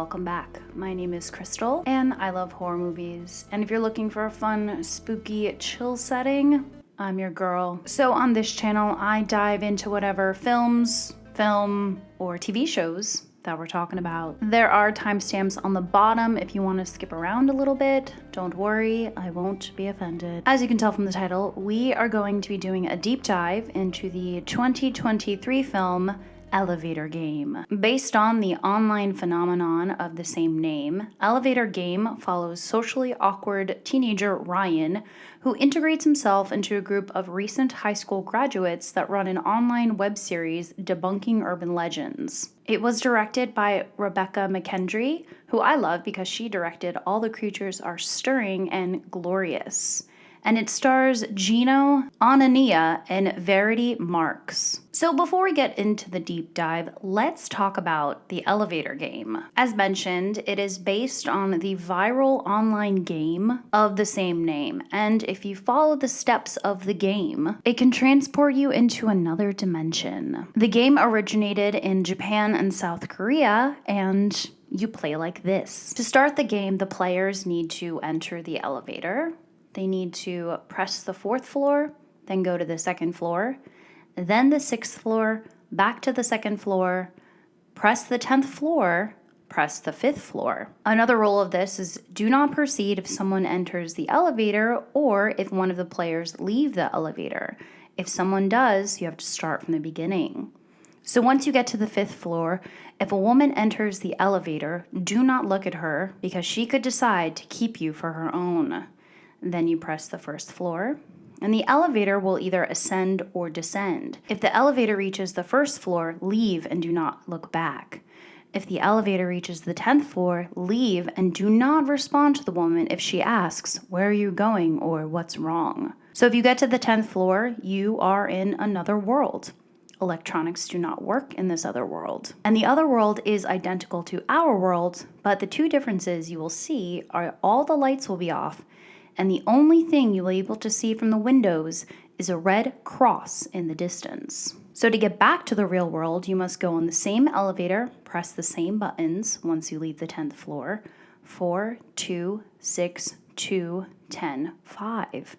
welcome back. My name is Crystal, and I love horror movies. And if you're looking for a fun, spooky, chill setting, I'm your girl. So on this channel, I dive into whatever film, or TV shows that we're talking about. There are timestamps on the bottom if you want to skip around a little bit. Don't worry, I won't be offended. As you can tell from the title, we are going to be doing a deep dive into the 2023 film Elevator Game. Based on the online phenomenon of the same name, Elevator Game follows socially awkward teenager Ryan, who integrates himself into a group of recent high school graduates that run an online web series debunking urban legends. It was directed by Rebecca McKendry, who I love because she directed All the Creatures Are Stirring and Glorious. And it stars Gino, Anania, and Verity Marks. So before we get into the deep dive, let's talk about the Elevator Game. As mentioned, it is based on the viral online game of the same name, and if you follow the steps of the game, it can transport you into another dimension. The game originated in Japan and South Korea, and you play like this. To start the game, the players need to enter the elevator. They need to press the 4th floor, then go to the 2nd floor, then the 6th floor, back to the 2nd floor, press the 10th floor, press the 5th floor. Another rule of this is do not proceed if someone enters the elevator or if one of the players leave the elevator. If someone does, you have to start from the beginning. So once you get to the 5th floor, if a woman enters the elevator, do not look at her because she could decide to keep you for her own. Then you press the 1st floor, and the elevator will either ascend or descend. If the elevator reaches the 1st floor, leave and do not look back. If the elevator reaches the 10th floor, leave and do not respond to the woman if she asks, "Where are you going?" or "What's wrong?" So if you get to the 10th floor, you are in another world. Electronics do not work in this other world. And the other world is identical to our world, but the two differences you will see are all the lights will be off, and the only thing you will be able to see from the windows is a red cross in the distance. So to get back to the real world, you must go on the same elevator, press the same buttons once you leave the 10th floor, 4, 2, 6, 2, 10, 5.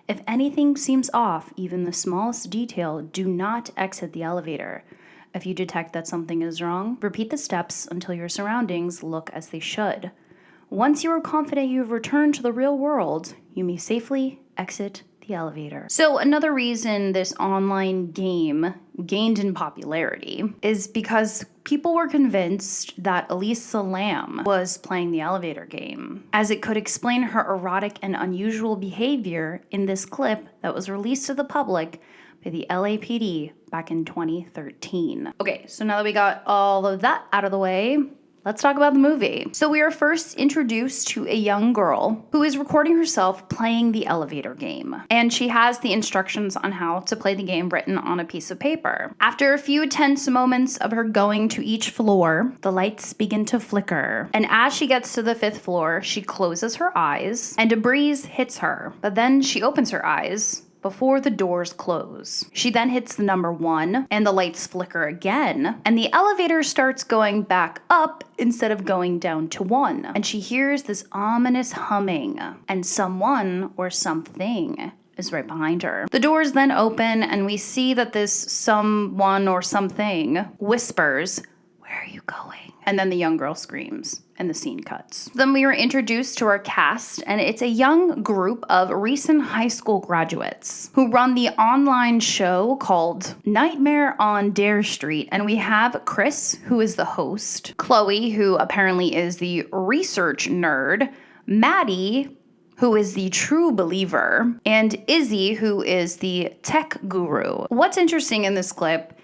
If anything seems off, even the smallest detail, do not exit the elevator. If you detect that something is wrong, repeat the steps until your surroundings look as they should. Once you are confident you have returned to the real world, you may safely exit the elevator. So another reason this online game gained in popularity is because people were convinced that Elisa Lam was playing the elevator game, as it could explain her erotic and unusual behavior in this clip that was released to the public by the LAPD back in 2013. Okay, so now that we got all of that out of the way, let's talk about the movie. So we are first introduced to a young girl who is recording herself playing the elevator game. And she has the instructions on how to play the game written on a piece of paper. After a few tense moments of her going to each floor, the lights begin to flicker. And as she gets to the 5th floor, she closes her eyes and a breeze hits her. But then she opens her eyes before the doors close. She then hits the number 1 and the lights flicker again, and the elevator starts going back up instead of going down to 1. And she hears this ominous humming, and someone or something is right behind her. The doors then open and we see that this someone or something whispers, "Where are you going?" And then the young girl screams and the scene cuts. Then we are introduced to our cast, and it's a young group of recent high school graduates who run the online show called Nightmare on Dare Street. And we have Chris, who is the host, Chloe, who apparently is the research nerd, Maddie, who is the true believer, and Izzy, who is the tech guru. What's interesting in this clip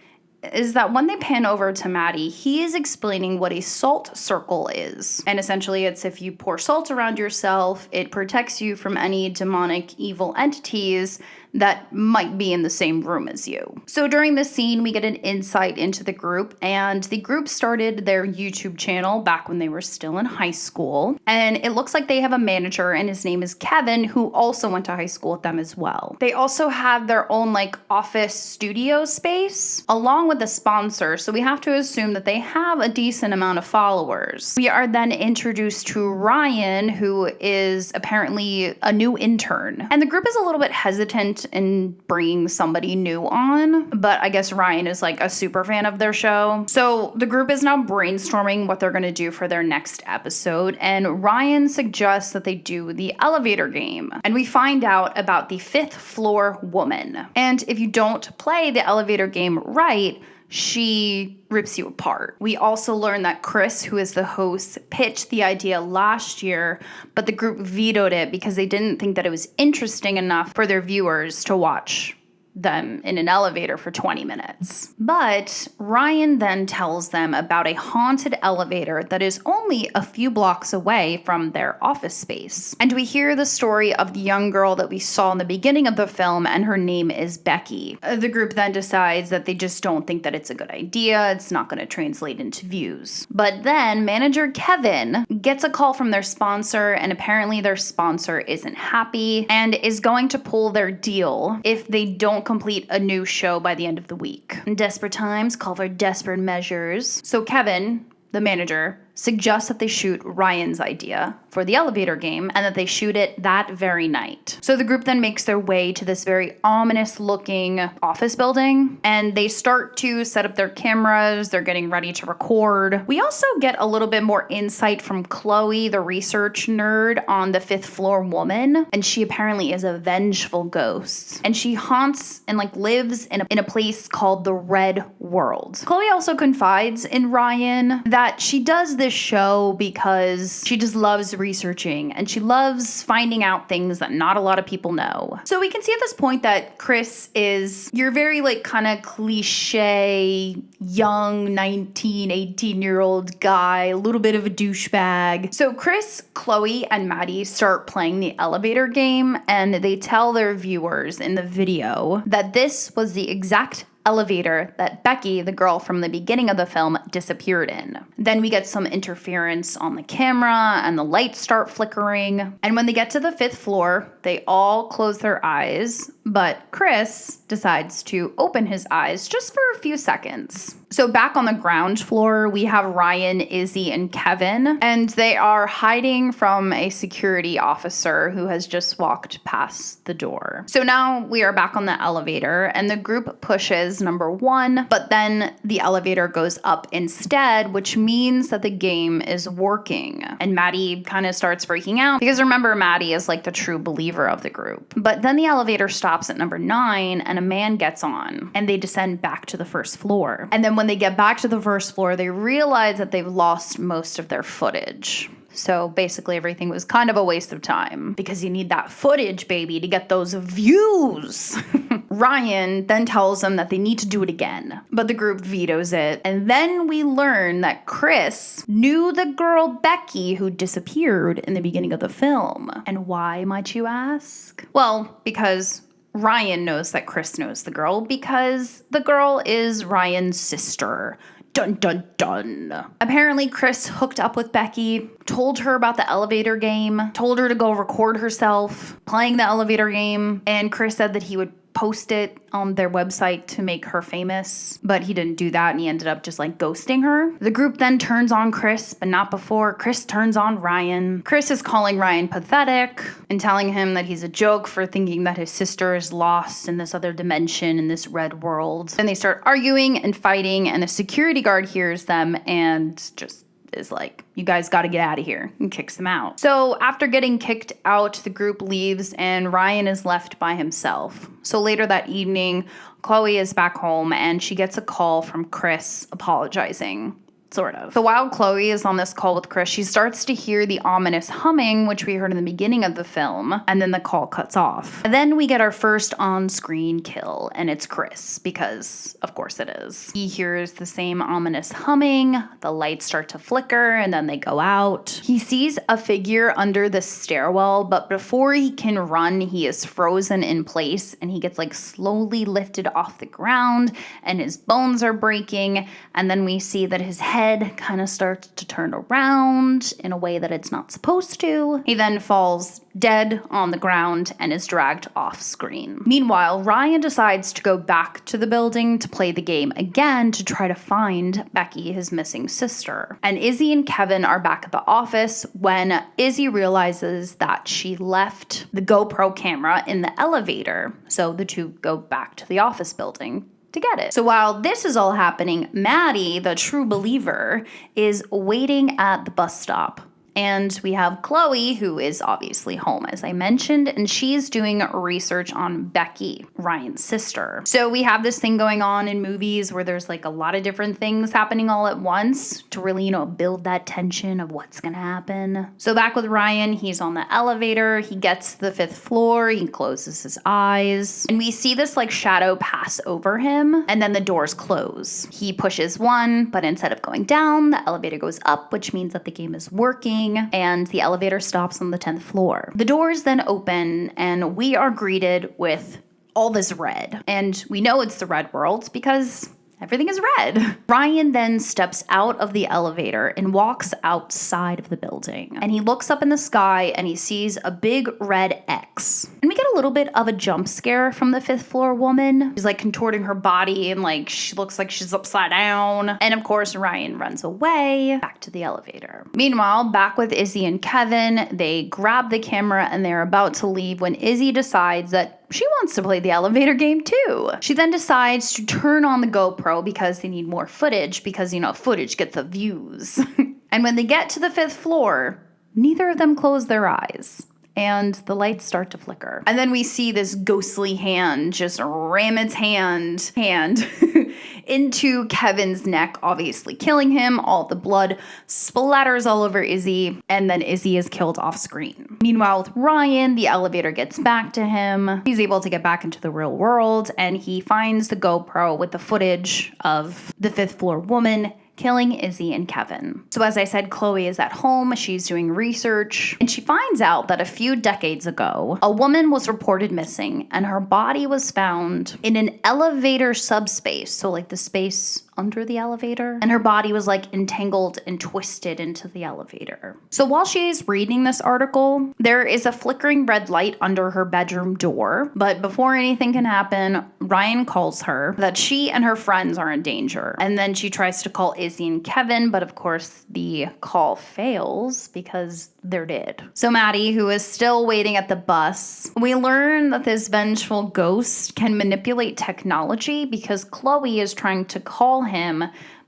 is that when they pan over to Maddie, he is explaining what a salt circle is. And essentially it's if you pour salt around yourself, it protects you from any demonic evil entities that might be in the same room as you. So during this scene, we get an insight into the group, and the group started their YouTube channel back when they were still in high school. And it looks like they have a manager, and his name is Kevin, who also went to high school with them as well. They also have their own like office studio space along with a sponsor. So we have to assume that they have a decent amount of followers. We are then introduced to Ryan, who is apparently a new intern. And the group is a little bit hesitant in bringing somebody new on, but I guess Ryan is like a super fan of their show. So the group is now brainstorming what they're going to do for their next episode, and Ryan suggests that they do the elevator game. And we find out about the fifth floor woman. And if you don't play the elevator game right, she rips you apart. We also learn that Chris, who is the host, pitched the idea last year, but the group vetoed it because they didn't think that it was interesting enough for their viewers to watch them in an elevator for 20 minutes. But Ryan then tells them about a haunted elevator that is only a few blocks away from their office space. And we hear the story of the young girl that we saw in the beginning of the film, and her name is Becky. The group then decides that they just don't think that it's a good idea. It's not going to translate into views. But then manager Kevin gets a call from their sponsor, and apparently their sponsor isn't happy and is going to pull their deal if they don't complete a new show by the end of the week. Desperate times call for desperate measures. So Kevin, the manager, suggests that they shoot Ryan's idea for the elevator game and that they shoot it that very night. So the group then makes their way to this very ominous looking office building, and they start to set up their cameras. They're getting ready to record. We also get a little bit more insight from Chloe, the research nerd, on the fifth floor woman, and she apparently is a vengeful ghost, and she haunts and like lives in a place called the Red World. Chloe also confides in Ryan that she does this show because she just loves researching and she loves finding out things that not a lot of people know. So we can see at this point that Chris is your very like kind of cliche young 19, 18-year-old guy, a little bit of a douchebag. So Chris, Chloe, and Maddie start playing the elevator game, and they tell their viewers in the video that this was the exact elevator that Becky, the girl from the beginning of the film, disappeared in. Then we get some interference on the camera and the lights start flickering. And when they get to the fifth floor, they all close their eyes, but Chris decides to open his eyes just for a few seconds. So back on the ground floor, we have Ryan, Izzy, and Kevin, and they are hiding from a security officer who has just walked past the door. So now we are back on the elevator, and the group pushes number 1, but then the elevator goes up instead, which means that the game is working. And Maddie kind of starts freaking out because remember, Maddie is like the true believer of the group. But then the elevator stops at number 9, and a man gets on, and they descend back to the first floor. And then when they get back to the first floor, they realize that they've lost most of their footage. So basically everything was kind of a waste of time because you need that footage, baby, to get those views. Ryan then tells them that they need to do it again, but the group vetoes it. And then we learn that Chris knew the girl Becky who disappeared in the beginning of the film. And why, might you ask? Well, because Ryan knows that Chris knows the girl because the girl is Ryan's sister. Dun, dun, dun. Apparently, Chris hooked up with Becky, told her about the elevator game, told her to go record herself playing the elevator game, and Chris said that he would post it on their website to make her famous, but he didn't do that and he ended up just like ghosting her. The group then turns on Chris, but not before Chris turns on Ryan. Chris is calling Ryan pathetic and telling him that he's a joke for thinking that his sister is lost in this other dimension in this red world. And they start arguing and fighting, and a security guard hears them and just is like, you guys got to get out of here, and kicks them out. So after getting kicked out, the group leaves and Ryan is left by himself. So later that evening, Chloe is back home and she gets a call from Chris apologizing Sort of. So while Chloe is on this call with Chris, she starts to hear the ominous humming, which we heard in the beginning of the film, and then the call cuts off. And then we get our first on-screen kill, and it's Chris, because of course it is. He hears the same ominous humming, the lights start to flicker, and then they go out. He sees a figure under the stairwell, but before he can run, he is frozen in place, and he gets like slowly lifted off the ground, and his bones are breaking, and then we see that his head kind of starts to turn around in a way that it's not supposed to. He then falls dead on the ground and is dragged off screen. Meanwhile, Ryan decides to go back to the building to play the game again to try to find Becky, his missing sister. And Izzy and Kevin are back at the office when Izzy realizes that she left the GoPro camera in the elevator. So the two go back to the office building to get it. So while this is all happening, Maddie, the true believer, is waiting at the bus stop. And we have Chloe, who is obviously home, as I mentioned, and she's doing research on Becky, Ryan's sister. So we have this thing going on in movies where there's like a lot of different things happening all at once to really, build that tension of what's gonna happen. So back with Ryan, he's on the elevator, he gets to the 5th floor, he closes his eyes, and we see this like shadow pass over him, and then the doors close. He pushes one, but instead of going down, the elevator goes up, which means that the game is working. And the elevator stops on the 10th floor. The doors then open and we are greeted with all this red. And we know it's the red world because everything is red. Ryan then steps out of the elevator and walks outside of the building. And he looks up in the sky and he sees a big red X. And we get a little bit of a jump scare from the 5th floor woman. She's like contorting her body and like she looks like she's upside down. And of course, Ryan runs away back to the elevator. Meanwhile, back with Izzy and Kevin, they grab the camera and they're about to leave when Izzy decides that she wants to play the elevator game too. She then decides to turn on the GoPro because they need more footage because, footage gets the views. And when they get to the 5th floor, neither of them close their eyes. And the lights start to flicker. And then we see this ghostly hand just ram its hand into Kevin's neck, obviously killing him. All the blood splatters all over Izzy, and then Izzy is killed off screen. Meanwhile, with Ryan, the elevator gets back to him. He's able to get back into the real world, and he finds the GoPro with the footage of the 5th floor woman killing Izzy and Kevin. So as I said, Chloe is at home, she's doing research, and she finds out that a few decades ago, a woman was reported missing, and her body was found in an elevator subspace, so like the space under the elevator, and her body was like entangled and twisted into the elevator. So while she's reading this article, there is a flickering red light under her bedroom door, but before anything can happen, Ryan calls her that she and her friends are in danger, and then she tries to call Izzy and Kevin, but of course the call fails because they're dead. So Maddie, who is still waiting at the bus, we learn that this vengeful ghost can manipulate technology because Chloe is trying to call him,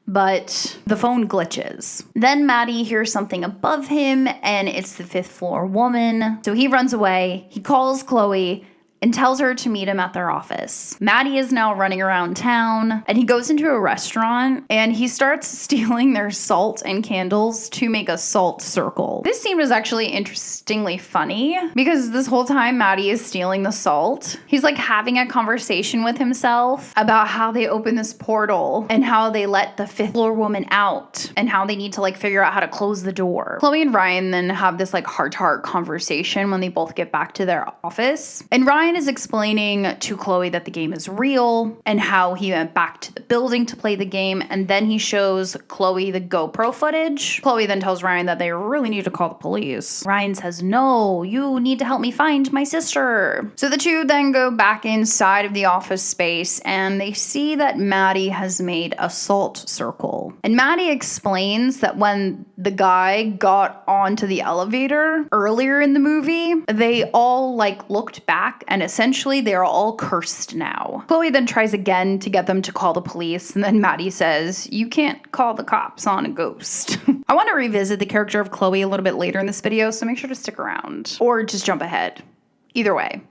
but the phone glitches. Then Maddie hears something above him, and it's the 5th floor woman. So he runs away, he calls Chloe, and tells her to meet him at their office. Maddie is now running around town, and he goes into a restaurant, and he starts stealing their salt and candles to make a salt circle. This scene was actually interestingly funny, because this whole time Maddie is stealing the salt. He's like having a conversation with himself about how they open this portal, and how they let the 5th floor woman out, and how they need to like figure out how to close the door. Chloe and Ryan then have this like heart-to-heart conversation when they both get back to their office, and Ryan is explaining to Chloe that the game is real and how he went back to the building to play the game, and then he shows Chloe the GoPro footage. Chloe then tells Ryan that they really need to call the police. Ryan says, "No, you need to help me find my sister." So the two then go back inside of the office space and they see that Maddie has made a salt circle. And Maddie explains that when the guy got onto the elevator earlier in the movie, they all like looked back and essentially they're all cursed now. Chloe then tries again to get them to call the police, and then Maddie says, "You can't call the cops on a ghost." I want to revisit the character of Chloe a little bit later in this video, so make sure to stick around. Or just jump ahead. Either way,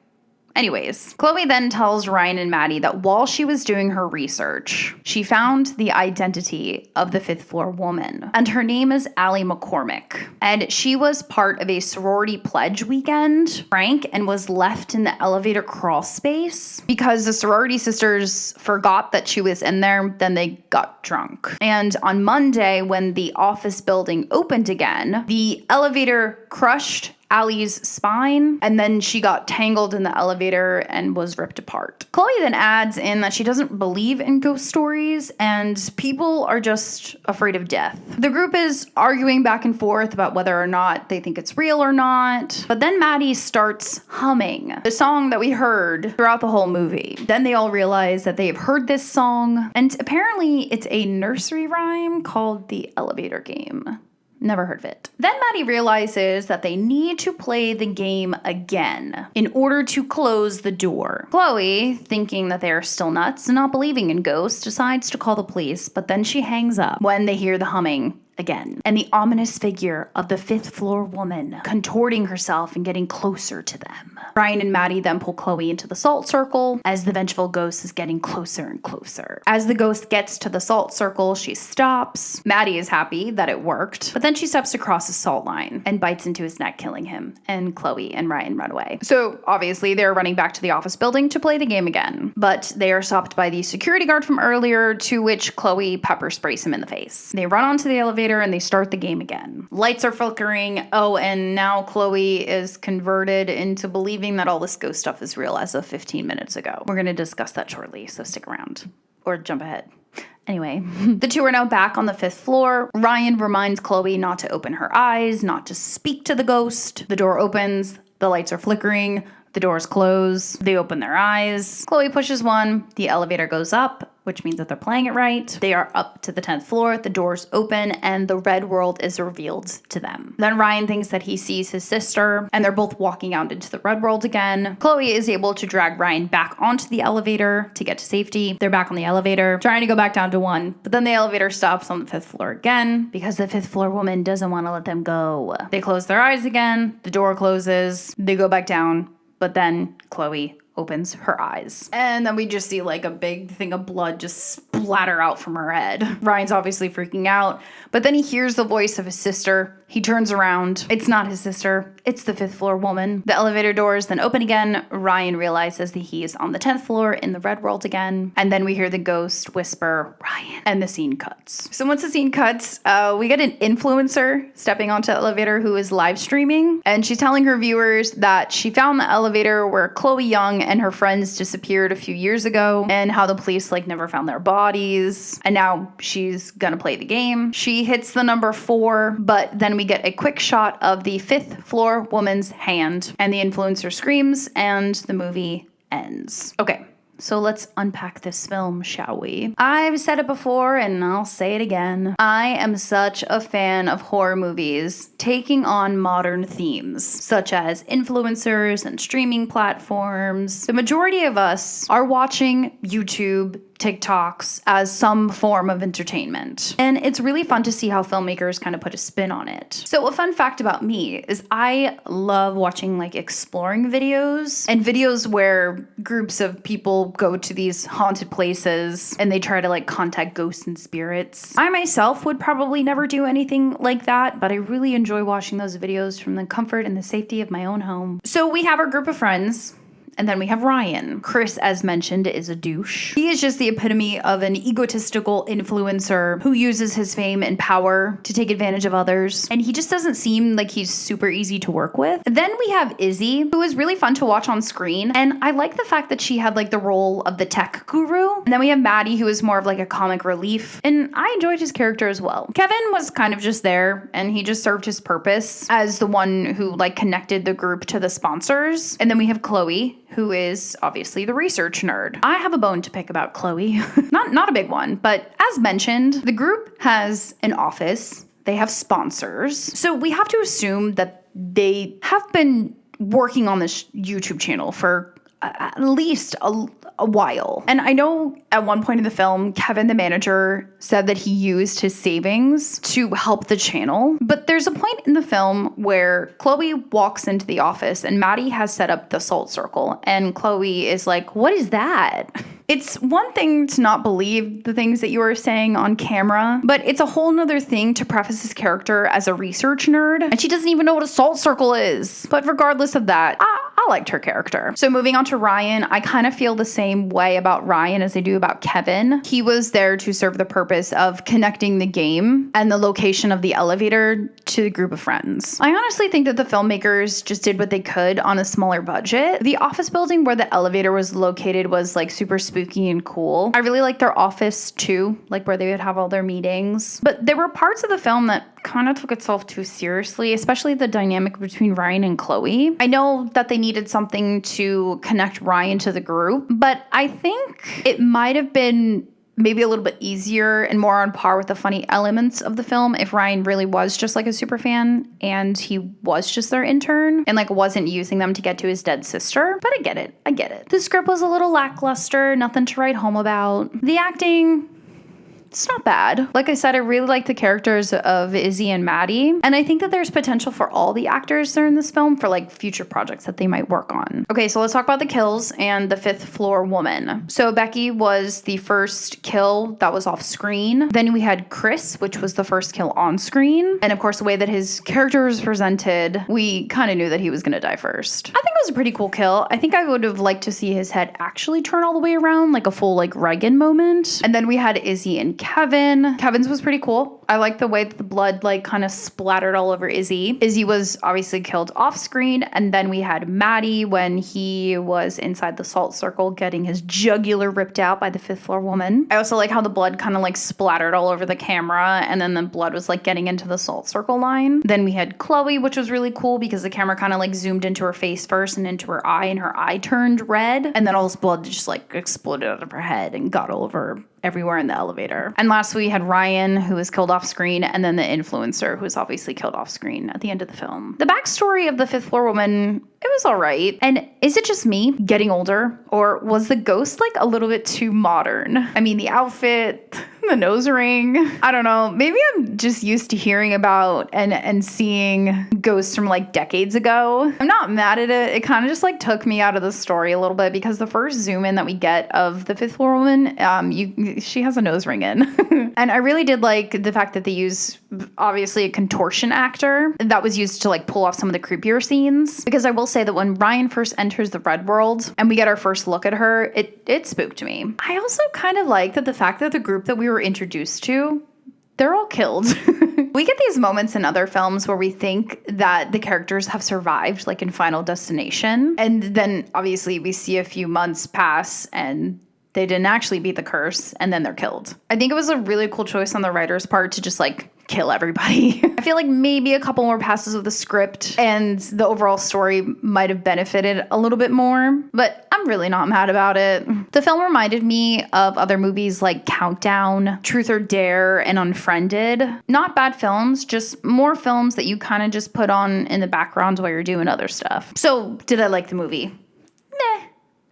Anyways, Chloe then tells Ryan and Maddie that while she was doing her research, she found the identity of the fifth floor woman. And her name is Allie McCormick. And she was part of a sorority pledge weekend, prank, and was left in the elevator crawl space because the sorority sisters forgot that she was in there. Then they got drunk. And on Monday, when the office building opened again, the elevator crushed Allie's spine, and then she got tangled in the elevator and was ripped apart. Chloe then adds in that she doesn't believe in ghost stories and people are just afraid of death. The group is arguing back and forth about whether or not they think it's real or not, but then Maddie starts humming the song that we heard throughout the whole movie. Then they all realize that they've heard this song, and apparently it's a nursery rhyme called The Elevator Game. Never heard of it. Then Maddie realizes that they need to play the game again in order to close the door. Chloe, thinking that they are still nuts and not believing in ghosts, decides to call the police, but then she hangs up when they hear the humming again, and the ominous figure of the fifth floor woman contorting herself and getting closer to them. Ryan and Maddie then pull Chloe into the salt circle as the vengeful ghost is getting closer and closer. As the ghost gets to the salt circle, she stops. Maddie is happy that it worked, but then she steps across the salt line and bites into his neck, killing him, and Chloe and Ryan run away. So obviously they're running back to the office building to play the game again, but they are stopped by the security guard from earlier, to which Chloe pepper sprays him in the face. They run onto the elevator and they start the game again. Lights are flickering. Oh, and now Chloe is converted into believing that all this ghost stuff is real as of 15 minutes ago. We're going to discuss that shortly, so stick around or jump ahead. Anyway, the two are now back on the fifth floor. Ryan reminds Chloe not to open her eyes, not to speak to the ghost. The door opens. The lights are flickering. The doors close. They open their eyes. Chloe pushes one. The elevator goes up, which means that they're playing it right. They are up to the 10th floor. The doors open and the red world is revealed to them. Then Ryan thinks that he sees his sister and they're both walking out into the red world again. Chloe is able to drag Ryan back onto the elevator to get to safety. They're back on the elevator, trying to go back down to 1, but then the elevator stops on the 5th floor again because the 5th floor woman doesn't want to let them go. They close their eyes again. The door closes. They go back down. But then Chloe opens her eyes. And then we just see like a big thing of blood just splatter out from her head. Ryan's obviously freaking out, but then he hears the voice of his sister. He turns around. It's not his sister. It's the 5th floor woman. The elevator doors then open again. Ryan realizes that he is on the 10th floor in the red world again. And then we hear the ghost whisper, Ryan, and the scene cuts. So once the scene cuts, we get an influencer stepping onto the elevator who is live streaming. And she's telling her viewers that she found the elevator where Chloe Young and her friends disappeared a few years ago and how the police never found their bodies. And now she's gonna play the game. She hits the number 4, but then we get a quick shot of the 5th floor woman's hand and the influencer screams and the movie ends. Okay. So let's unpack this film, shall we? I've said it before and I'll say it again. I am such a fan of horror movies taking on modern themes, such as influencers and streaming platforms. The majority of us are watching YouTube, TikToks as some form of entertainment. And it's really fun to see how filmmakers kind of put a spin on it. So a fun fact about me is I love watching exploring videos and videos where groups of people go to these haunted places and they try to contact ghosts and spirits. I myself would probably never do anything like that, but I really enjoy watching those videos from the comfort and the safety of my own home. So we have our group of friends. And then we have Ryan. Chris, as mentioned, is a douche. He is just the epitome of an egotistical influencer who uses his fame and power to take advantage of others. And he just doesn't seem like he's super easy to work with. Then we have Izzy, who is really fun to watch on screen. And I like the fact that she had the role of the tech guru. And then we have Maddie, who is more of a comic relief. And I enjoyed his character as well. Kevin was kind of just there and he just served his purpose as the one who connected the group to the sponsors. And then we have Chloe, who is obviously the research nerd. I have a bone to pick about Chloe. Not a big one, but as mentioned, the group has an office. They have sponsors. So we have to assume that they have been working on this YouTube channel for at least a while. And I know at one point in the film, Kevin, the manager, said that he used his savings to help the channel. But there's a point in the film where Chloe walks into the office and Maddie has set up the salt circle. And Chloe is like, what is that? It's one thing to not believe the things that you are saying on camera, but it's a whole nother thing to preface his character as a research nerd, and she doesn't even know what a salt circle is. But regardless of that, I liked her character. So moving on to Ryan, I kind of feel the same way about Ryan as I do about Kevin. He was there to serve the purpose of connecting the game and the location of the elevator to the group of friends. I honestly think that the filmmakers just did what they could on a smaller budget. The office building where the elevator was located was like super spooky and cool. I really liked their office too, like where they would have all their meetings. But there were parts of the film that kind of took itself too seriously, especially the dynamic between Ryan and Chloe. I know that they needed something to connect Ryan to the group, but I think it might have been maybe a little bit easier and more on par with the funny elements of the film if Ryan really was just like a super fan and he was just their intern and like wasn't using them to get to his dead sister. But I get it. The script was a little lackluster, nothing to write home about. The acting, it's not bad. Like I said, I really like the characters of Izzy and Maddie, and I think that there's potential for all the actors that are in this film for like future projects that they might work on. Okay, so let's talk about the kills and the fifth floor woman. So Becky was the first kill that was off screen. Then we had Chris, which was the first kill on screen. And of course, the way that his character was presented, we kind of knew that he was gonna die first. I think it was a pretty cool kill. I think I would have liked to see his head actually turn all the way around, like a full like Reagan moment. And then we had Izzy and Kevin. Kevin's was pretty cool. I like the way that the blood like kind of splattered all over Izzy. Izzy was obviously killed off screen. And then we had Maddie when he was inside the salt circle getting his jugular ripped out by the fifth floor woman. I also like how the blood kind of like splattered all over the camera and then the blood was like getting into the salt circle line. Then we had Chloe, which was really cool because the camera kind of like zoomed into her face first and into her eye, and her eye turned red. And then all this blood just like exploded out of her head and got all over everywhere in the elevator. And last we had Ryan, who was killed off screen, and then the influencer, who was obviously killed off screen at the end of the film. The backstory of the fifth floor woman, it was all right. And is it just me getting older, or was the ghost like a little bit too modern? I mean, the outfit, the nose ring, I don't know. Maybe I'm just used to hearing about and seeing ghosts from like decades ago. I'm not mad at it. It kind of just like took me out of the story a little bit because the first zoom in that we get of the fifth floor woman, she has a nose ring in. And I really did like the fact that they use obviously a contortion actor that was used to like pull off some of the creepier scenes. Because I will say that when Ryan first enters the red world and we get our first look at her, it spooked me. I also kind of like that the fact that the group that we were introduced to, they're all killed. We get these moments in other films where we think that the characters have survived, like in Final Destination. And then obviously we see a few months pass and they didn't actually beat the curse, and then they're killed. I think it was a really cool choice on the writer's part to just like kill everybody. I feel like maybe a couple more passes of the script and the overall story might have benefited a little bit more, but I'm really not mad about it. The film reminded me of other movies like Countdown, Truth or Dare, and Unfriended. Not bad films, just more films that you kind of just put on in the background while you're doing other stuff. So, did I like the movie? Meh.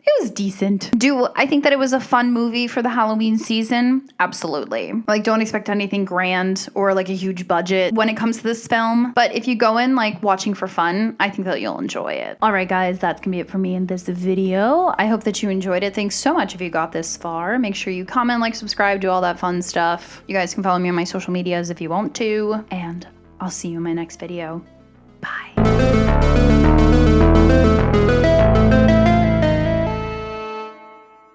It was decent. Do I think that it was a fun movie for the Halloween season? Absolutely. Like, don't expect anything grand or like a huge budget when it comes to this film. But if you go in like watching for fun, I think that you'll enjoy it. All right, guys, that's gonna be it for me in this video. I hope that you enjoyed it. Thanks so much if you got this far. Make sure you comment, like, subscribe, do all that fun stuff. You guys can follow me on my social medias if you want to. And I'll see you in my next video.